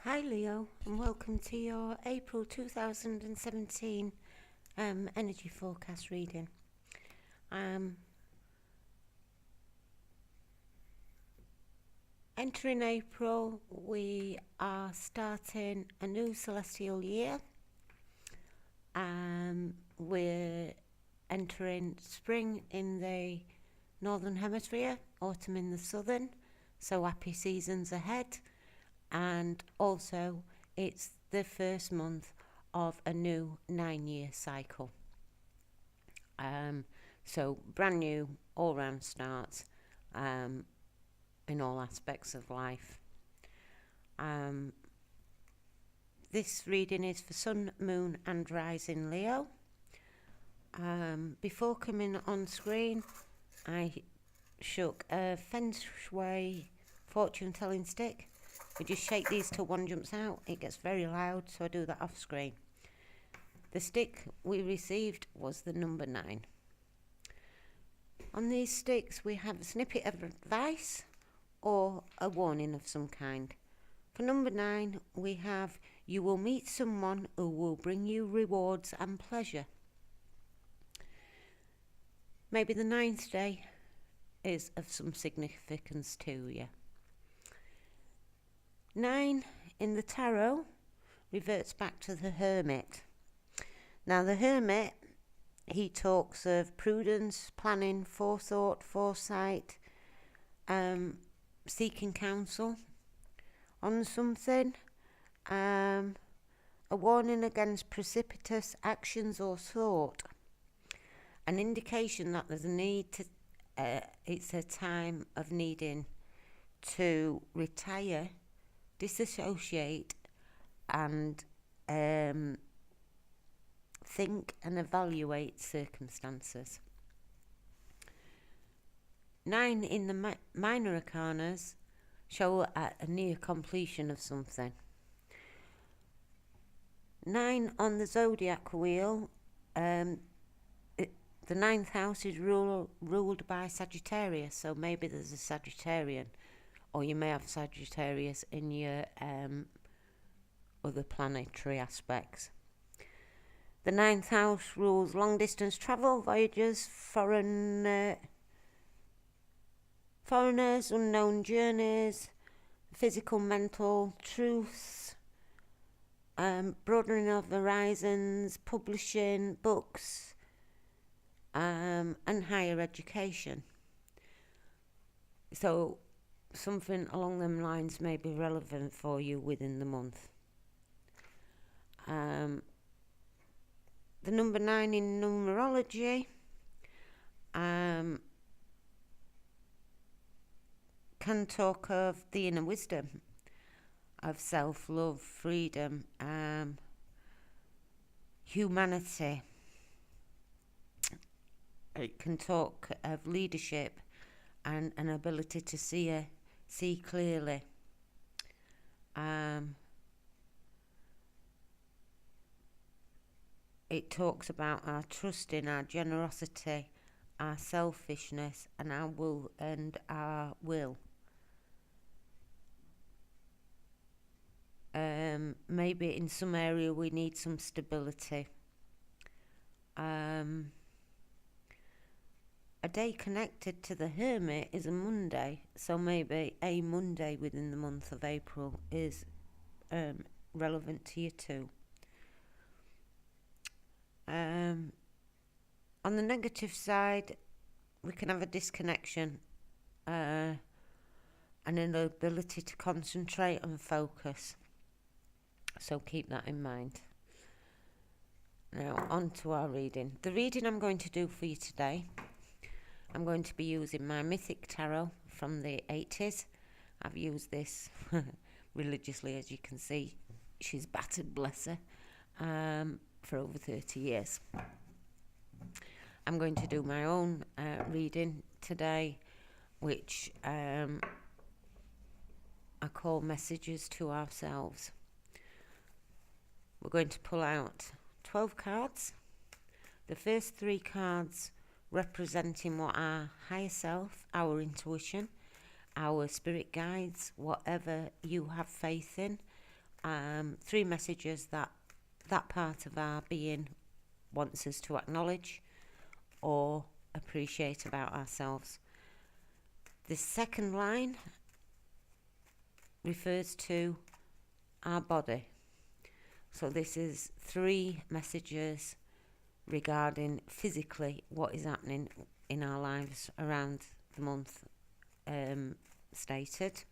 Hi Leo, and welcome to your April 2017 energy forecast reading. Entering April, we are starting a new celestial year. We're entering spring in the northern hemisphere, autumn in the southern, so happy seasons ahead. And also it's the first month of a new 9-year cycle. So brand new all round starts in all aspects of life. This reading is for Sun, Moon and Rising Leo. Before coming on screen, I shook a Feng Shui fortune telling stick. We just shake these till one jumps out. It gets very loud, so I do that off screen. The stick we received was the number 9. On these sticks we have a snippet of advice or a warning of some kind. For number 9 we have, you will meet someone who will bring you rewards and pleasure. Maybe the 9th day is of some significance to you. 9 in the tarot reverts back to the Hermit. Now the Hermit, he talks of prudence, planning, forethought, foresight, seeking counsel on something, a warning against precipitous actions or thought, an indication that there's a need to, it's a time of needing to retire, disassociate and think and evaluate circumstances. 9 in the minor arcanas show a near completion of something. 9 on the zodiac wheel, the 9th house is ruled by Sagittarius, so maybe there's a Sagittarian, or you may have Sagittarius in your other planetary aspects. The 9th house rules long distance travel, voyages, foreigners, unknown journeys, physical, mental, truths, broadening of horizons, publishing, books, and higher education. So something along them lines may be relevant for you within the month. The number 9 in numerology can talk of the inner wisdom, of self-love, freedom, humanity. It can talk of leadership and an ability to see clearly. It talks about our trusting, our generosity, our selfishness, and our will. Maybe in some area we need some stability. A day connected to the Hermit is a Monday, so maybe a Monday within the month of April is relevant to you too. On the negative side, we can have a disconnection and an inability to concentrate and focus. So keep that in mind. Now on to our reading. The reading I'm going to do for you today, I'm going to be using my Mythic Tarot from the 80s. I've used this religiously, as you can see. She's battered, bless her, for over 30 years. I'm going to do my own reading today, which I call Messages to Ourselves. We're going to pull out 12 cards. The first 3 cards representing what our higher self, our intuition, our spirit guides, whatever you have faith in, 3 messages that part of our being wants us to acknowledge or appreciate about ourselves. The second line refers to our body. So this is 3 messages regarding physically what is happening in our lives around the month stated.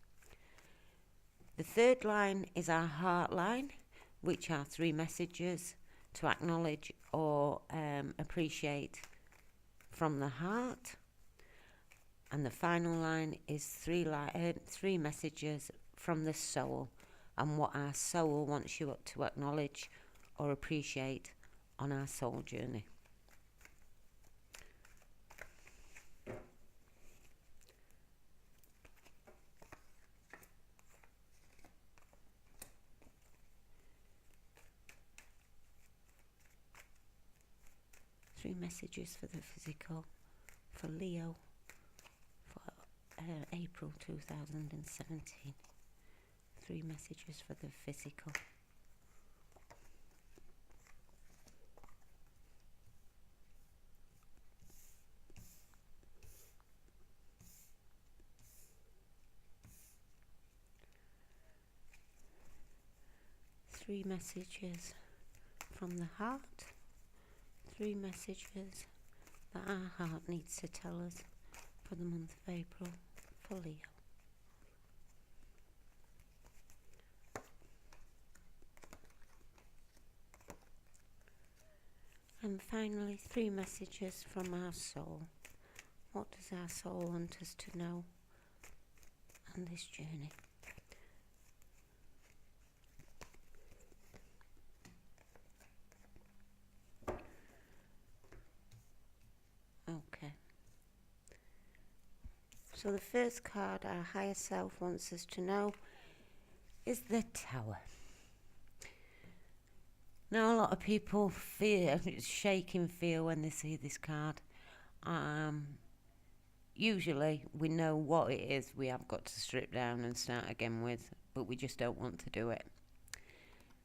The third line is our heart line, which are 3 messages to acknowledge or appreciate from the heart. And the final line is 3 messages from the soul, and what our soul wants you to acknowledge or appreciate on our soul journey. Three messages for the physical, for Leo, for April 2017. 3 messages for the physical. Three messages from the heart. 3 messages that our heart needs to tell us for the month of April for Leo. And finally, 3 messages from our soul. What does our soul want us to know on this journey? Okay. So the first card our higher self wants us to know is the Tower. Now, a lot of people shake in fear when they see this card. Usually we know what it is we have got to strip down and start again with, but we just don't want to do it.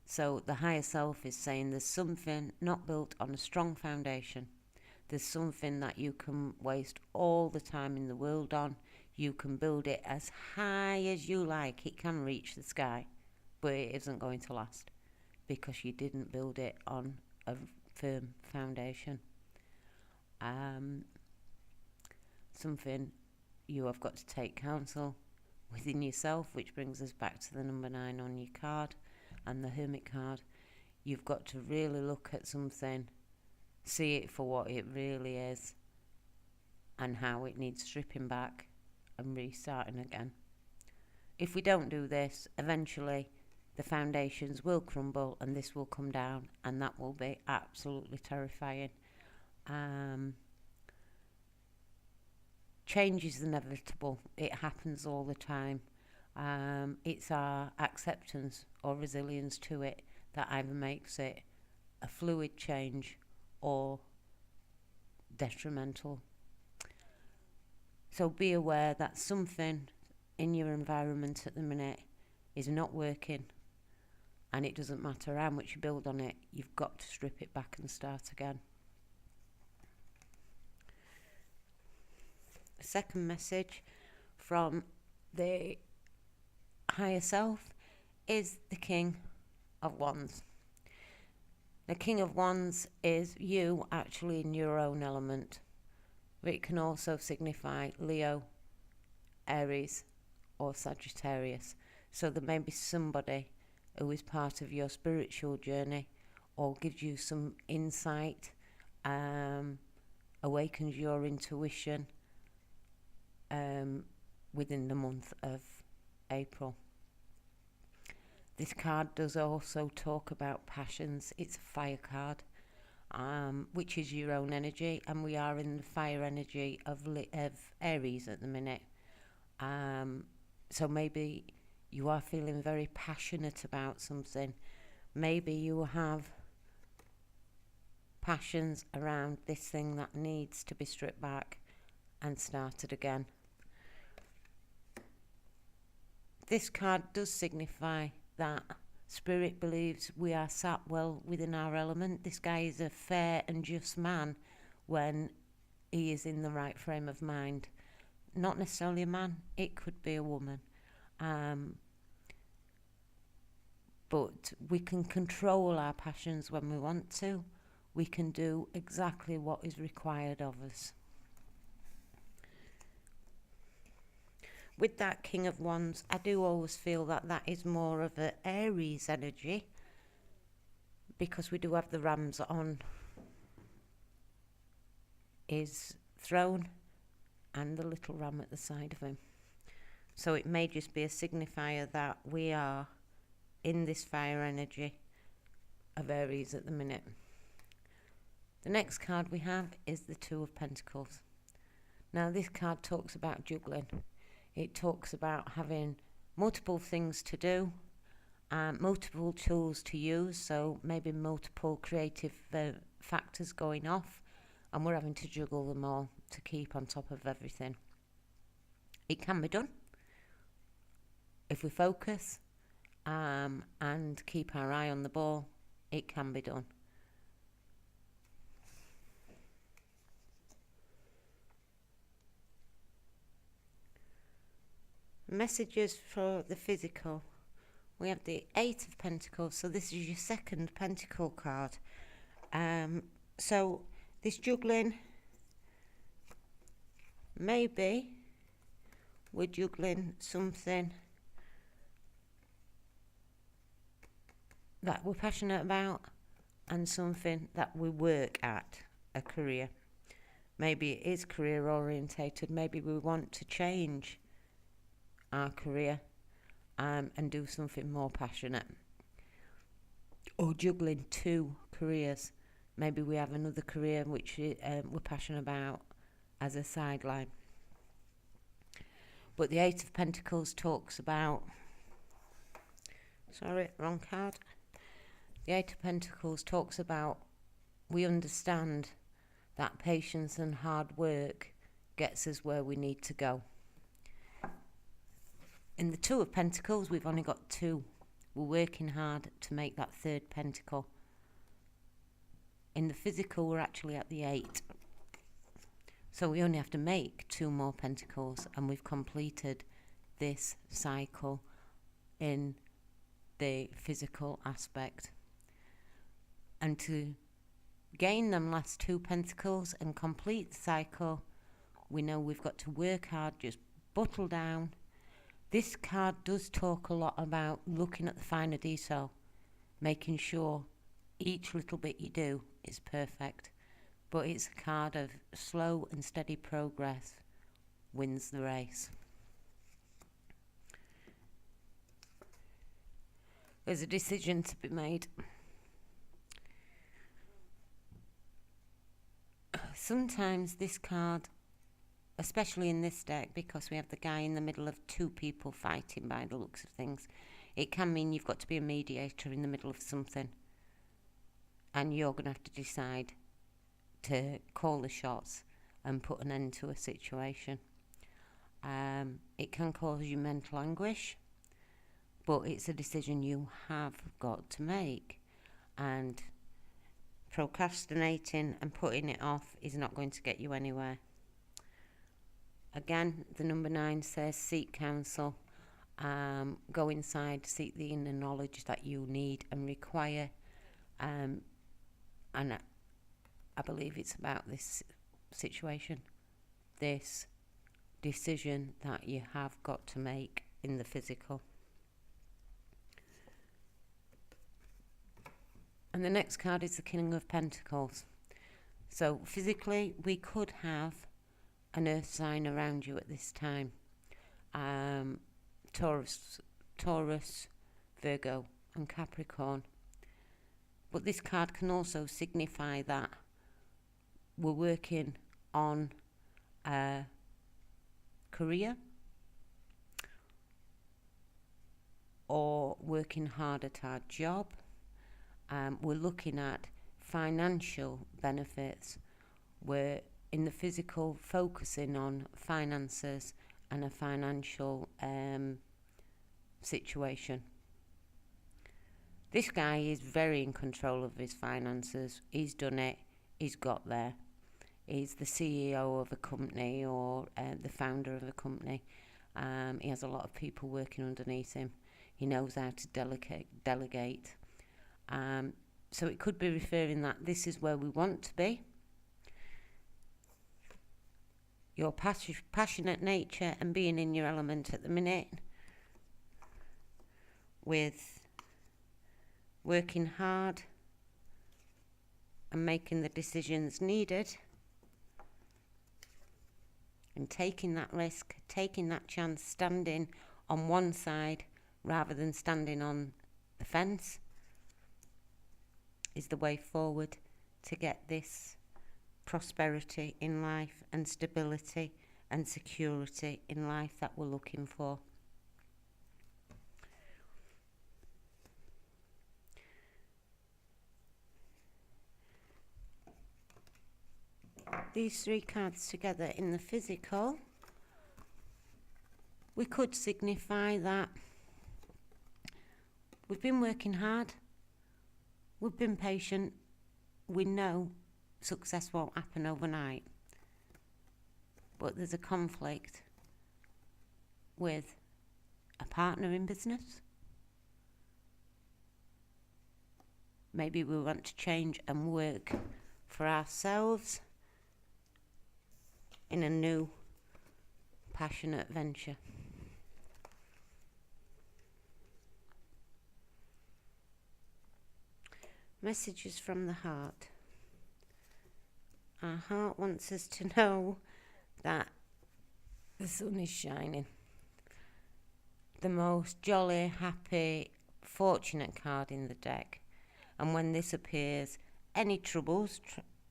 So the higher self is saying there's something not built on a strong foundation. There's something that you can waste all the time in the world on. You can build it as high as you like. It can reach the sky, but it isn't going to last because you didn't build it on a firm foundation. Something you have got to take counsel within yourself, which brings us back to the number 9 on your card and the Hermit card. You've got to really look at something, see it for what it really is and how it needs stripping back and restarting again. If we don't do this, eventually the foundations will crumble and this will come down, and that will be absolutely terrifying. Change is inevitable. It happens all the time. It's our acceptance or resilience to it that either makes it a fluid change or detrimental. So be aware that something in your environment at the minute is not working, and it doesn't matter how much you build on it, you've got to strip it back and start again. The second message from the higher self is the King of Wands. The King of Wands is you actually in your own element. But it can also signify Leo, Aries or Sagittarius. So there may be somebody who is part of your spiritual journey or gives you some insight, awakens your intuition within the month of April. This card does also talk about passions. It's a fire card, which is your own energy, and we are in the fire energy of Aries at the minute. So maybe you are feeling very passionate about something. Maybe you have passions around this thing that needs to be stripped back and started again. This card does signify that Spirit believes we are sat well within our element. This guy is a fair and just man when he is in the right frame of mind. Not necessarily a man, it could be a woman. But we can control our passions when we want to. We can do exactly what is required of us. With that King of Wands, I do always feel that that is more of an Aries energy, because we do have the rams on his throne and the little ram at the side of him. So it may just be a signifier that we are in this fire energy of Aries at the minute. The next card we have is the Two of Pentacles. Now this card talks about juggling. It talks about having multiple things to do, multiple tools to use, so maybe multiple creative factors going off, and we're having to juggle them all to keep on top of everything. It can be done if we focus and keep our eye on the ball. It can be done. Messages for the physical. We have the Eight of Pentacles, so this is your second Pentacle card. So this juggling, maybe we're juggling something that we're passionate about and something that we work at, a career. Maybe it is career orientated. Maybe we want to change our career and do something more passionate, or juggling two careers. Maybe we have another career which we're passionate about as a sideline. But the Eight of Pentacles talks about, sorry, wrong card. The Eight of Pentacles talks about we understand that patience and hard work gets us where we need to go. In the Two of Pentacles, we've only got two. We're working hard to make that third pentacle. In the physical, we're actually at the Eight. So we only have to make two more pentacles, and we've completed this cycle in the physical aspect. And to gain them last two pentacles and complete the cycle, we know we've got to work hard, just buckle down. This card does talk a lot about looking at the finer detail, making sure each little bit you do is perfect. But it's a card of slow and steady progress wins the race. There's a decision to be made. Sometimes this card, especially in this deck, because we have the guy in the middle of two people fighting by the looks of things, it can mean you've got to be a mediator in the middle of something, and you're going to have to decide to call the shots and put an end to a situation. It can cause you mental anguish, but it's a decision you have got to make, and procrastinating and putting it off is not going to get you anywhere. Again, the number 9 says seek counsel. Go inside, seek the inner knowledge that you need and require. And I believe it's about this situation, this decision that you have got to make in the physical. And the next card is the King of Pentacles. So physically, we could have an earth sign around you at this time. Taurus, Virgo and Capricorn. But this card can also signify that we're working on a career or working hard at our job. We're looking at financial benefits. We're in the physical focusing on finances and a financial situation. This guy is very in control of his finances. He's done it. He's got there. He's the CEO of a company, or the founder of a company. He has a lot of people working underneath him. He knows how to delegate. So it could be referring that this is where we want to be. Your passionate nature and being in your element at the minute, with working hard and making the decisions needed, and taking that risk, taking that chance, standing on one side rather than standing on the fence, is the way forward to get this prosperity in life and stability and security in life that we're looking for. These three cards together in the physical, we could signify that we've been working hard, we've been patient, we know success won't happen overnight, but there's a conflict with a partner in business. Maybe we want to change and work for ourselves in a new passionate venture. Messages from the heart. Our heart wants us to know that the sun is shining. The most jolly, happy, fortunate card in the deck. And when this appears, any troubles,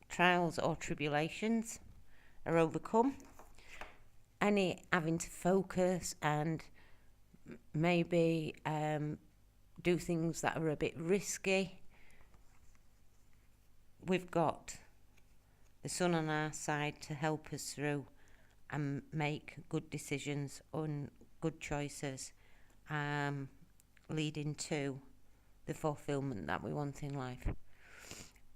trials or tribulations are overcome. Any having to focus and maybe do things that are a bit risky, we've got the sun on our side to help us through and make good decisions and good choices, leading to the fulfillment that we want in life.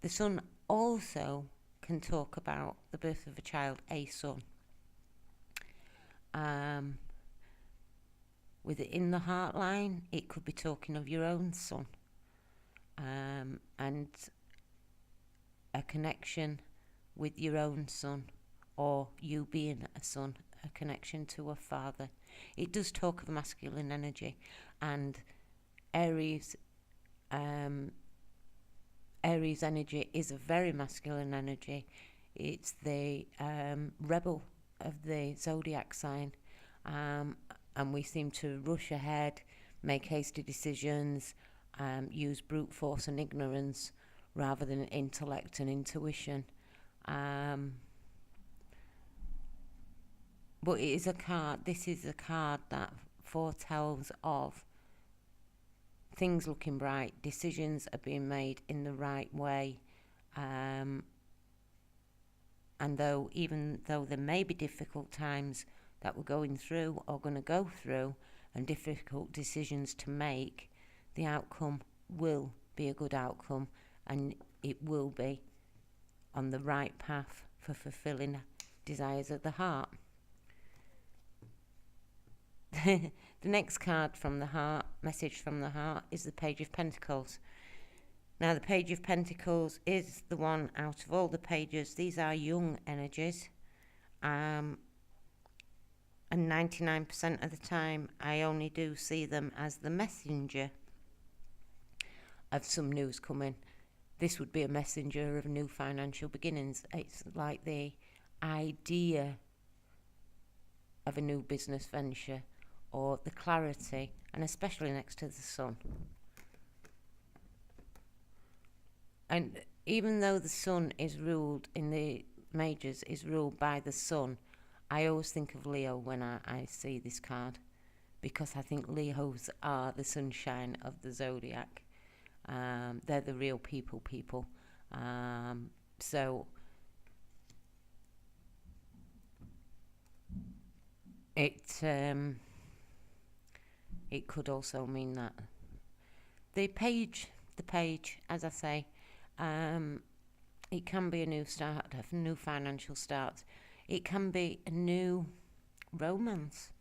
The sun also can talk about the birth of a child, a son. With it in the heart line, it could be talking of your own son, and a connection with your own son, or you being a son, a connection to a father. It does talk of masculine energy, and Aries energy is a very masculine energy. It's the rebel of the zodiac sign, and we seem to rush ahead, make hasty decisions, use brute force and ignorance rather than intellect and intuition. But it is a card. This is a card that foretells of things looking bright, decisions are being made in the right way, and even though there may be difficult times that we're going through or going to go through, and difficult decisions to make, the outcome will be a good outcome, and it will be on the right path for fulfilling desires of the heart. The next card from the heart, message from the heart, is the Page of Pentacles. Now, the Page of Pentacles is the one out of all the pages. These are young energies, and 99% of the time I only do see them as the messenger of some news coming. This would be a messenger of new financial beginnings. It's like the idea of a new business venture, or the clarity, and especially next to the sun. And even though the sun is ruled in the majors, is ruled by the sun, I always think of Leo when I see this card, because I think Leos are the sunshine of the zodiac. They're the real people. So it could also mean that The page, as I say, it can be a new start, a new financial start. It can be a new romance,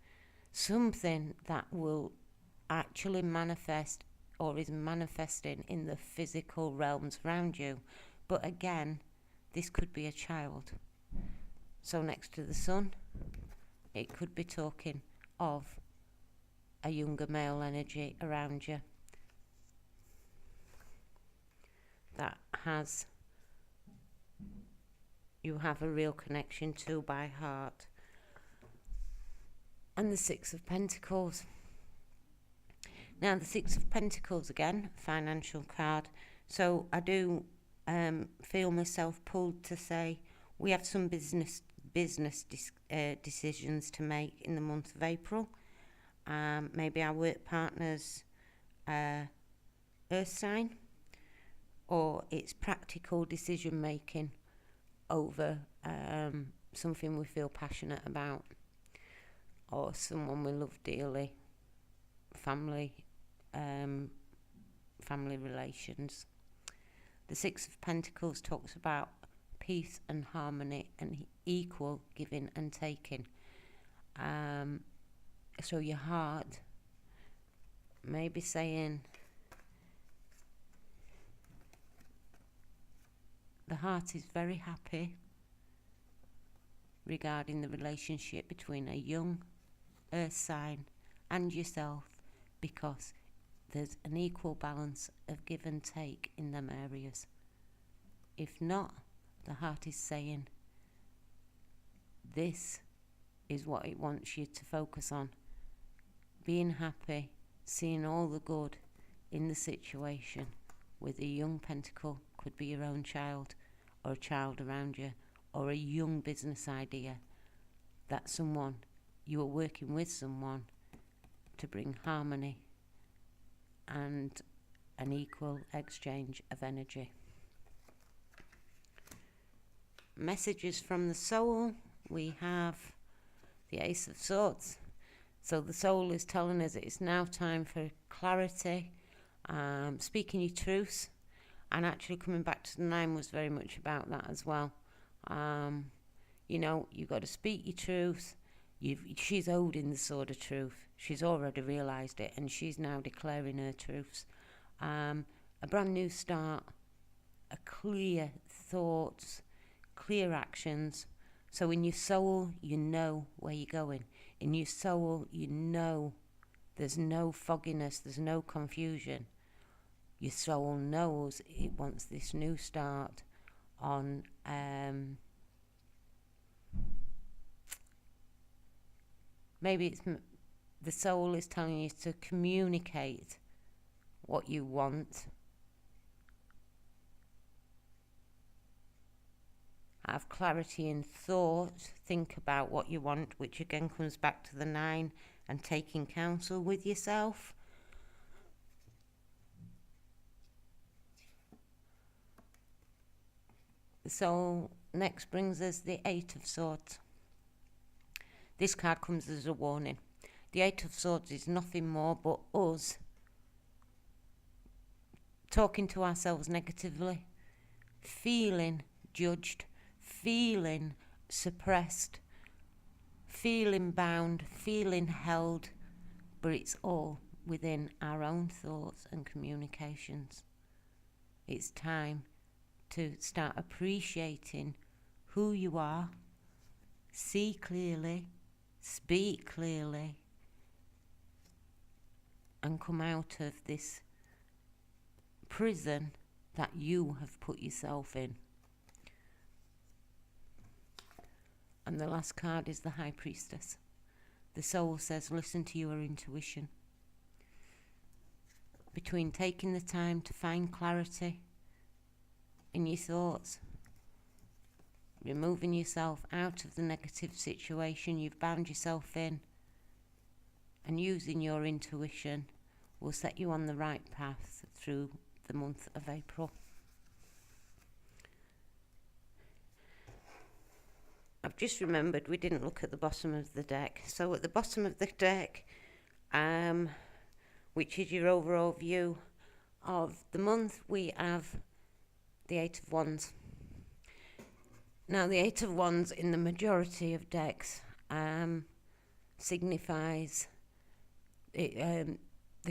something that will actually manifest or is manifesting in the physical realms around you. But again, this could be a child. So next to the sun, it could be talking of a younger male energy around you that you have a real connection to by heart. And the Six of Pentacles. Now the Six of Pentacles again, financial card. So I do feel myself pulled to say we have some business decisions to make in the month of April. Maybe our work partner's earth sign, or it's practical decision making over something we feel passionate about, or someone we love dearly, family relations. The Six of Pentacles talks about peace and harmony and equal giving and taking. So your heart may be saying, the heart is very happy regarding the relationship between a young earth sign and yourself, because there's an equal balance of give and take in them areas. If not, the heart is saying this is what it wants you to focus on. Being happy, seeing all the good in the situation. With a young pentacle, could be your own child, or a child around you, or a young business idea that you are working with someone to bring harmony and an equal exchange of energy. Messages from the soul. We have the Ace of Swords. So the soul is telling us it's now time for clarity, speaking your truths, and actually coming back to the 9 was very much about that as well. You've got to speak your truths. She's holding the sword of truth. She's already realised it, and she's now declaring her truths. A brand new start, a clear thoughts, clear actions. So in your soul, you know where you're going. In your soul, you know there's no fogginess, there's no confusion. Your soul knows it wants this new start on maybe it's the soul is telling you to communicate what you want. Have clarity in thought, think about what you want, which again comes back to the 9 and taking counsel with yourself. So next brings us the 8 of Swords. This card comes as a warning. The 8 of Swords is nothing more but us talking to ourselves negatively, feeling judged, feeling suppressed, feeling bound, feeling held, but it's all within our own thoughts and communications. It's time to start appreciating who you are, see clearly, speak clearly, and come out of this prison that you have put yourself in. And the last card is the High Priestess. The soul says, listen to your intuition. Between taking the time to find clarity in your thoughts, removing yourself out of the negative situation you've bound yourself in, and using your intuition will set you on the right path through the month of April. I've just remembered we didn't look at the bottom of the deck. So at the bottom of the deck, which is your overall view of the month, we have the Eight of Wands. Now, the Eight of Wands in the majority of decks signifies, they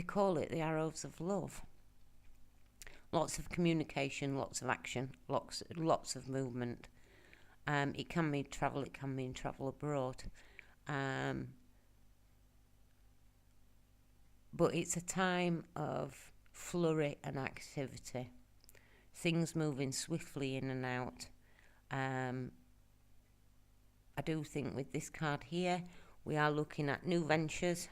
call it the arrows of love. Lots of communication, lots of action, lots of movement. It can mean travel, it can mean travel abroad. But it's a time of flurry and activity. Things moving swiftly in and out. I do think with this card here, we are looking at new ventures.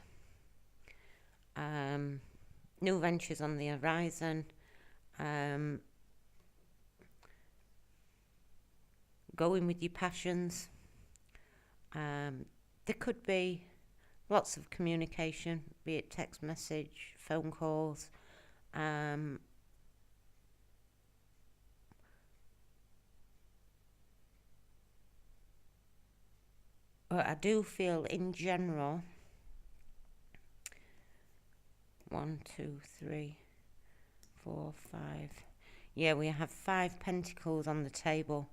New ventures on the horizon. Going with your passions. There could be lots of communication, be it text message, phone calls. But I do feel in general, 1, 2, 3, 4, 5. Yeah, we have 5 pentacles on the table.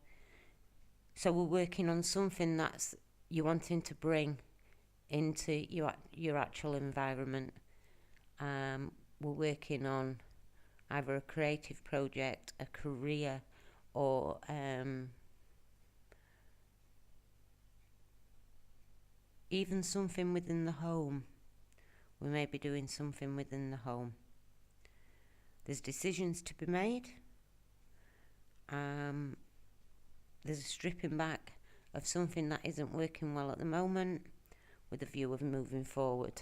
So we're working on something that's you're wanting to bring into your actual environment. We're working on either a creative project, a career, or even something within the home. We may be doing something within the home. There's decisions to be made. There's a stripping back of something that isn't working well at the moment with a view of moving forward.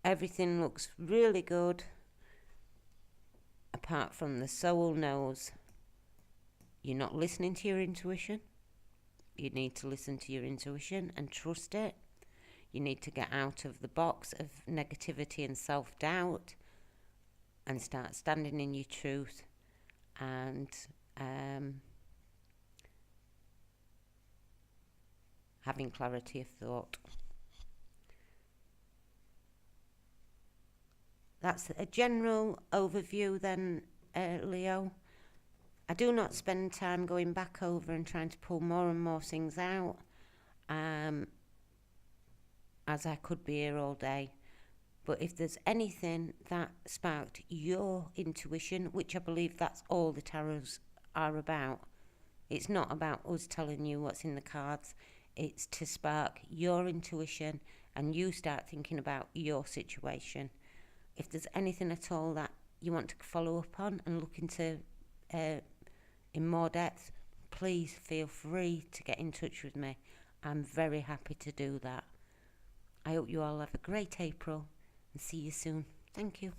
Everything looks really good apart from the soul knows you're not listening to your intuition. You need to listen to your intuition and trust it. You need to get out of the box of negativity and self-doubt and start standing in your truth and having clarity of thought. That's a general overview then, Leo. I do not spend time going back over and trying to pull more and more things out, as I could be here all day. But if there's anything that sparked your intuition, which I believe that's all the tarots are about, it's not about us telling you what's in the cards. It's to spark your intuition and you start thinking about your situation. If there's anything at all that you want to follow up on and look into in more depth, please feel free to get in touch with me. I'm very happy to do that. I hope you all have a great April and see you soon. Thank you.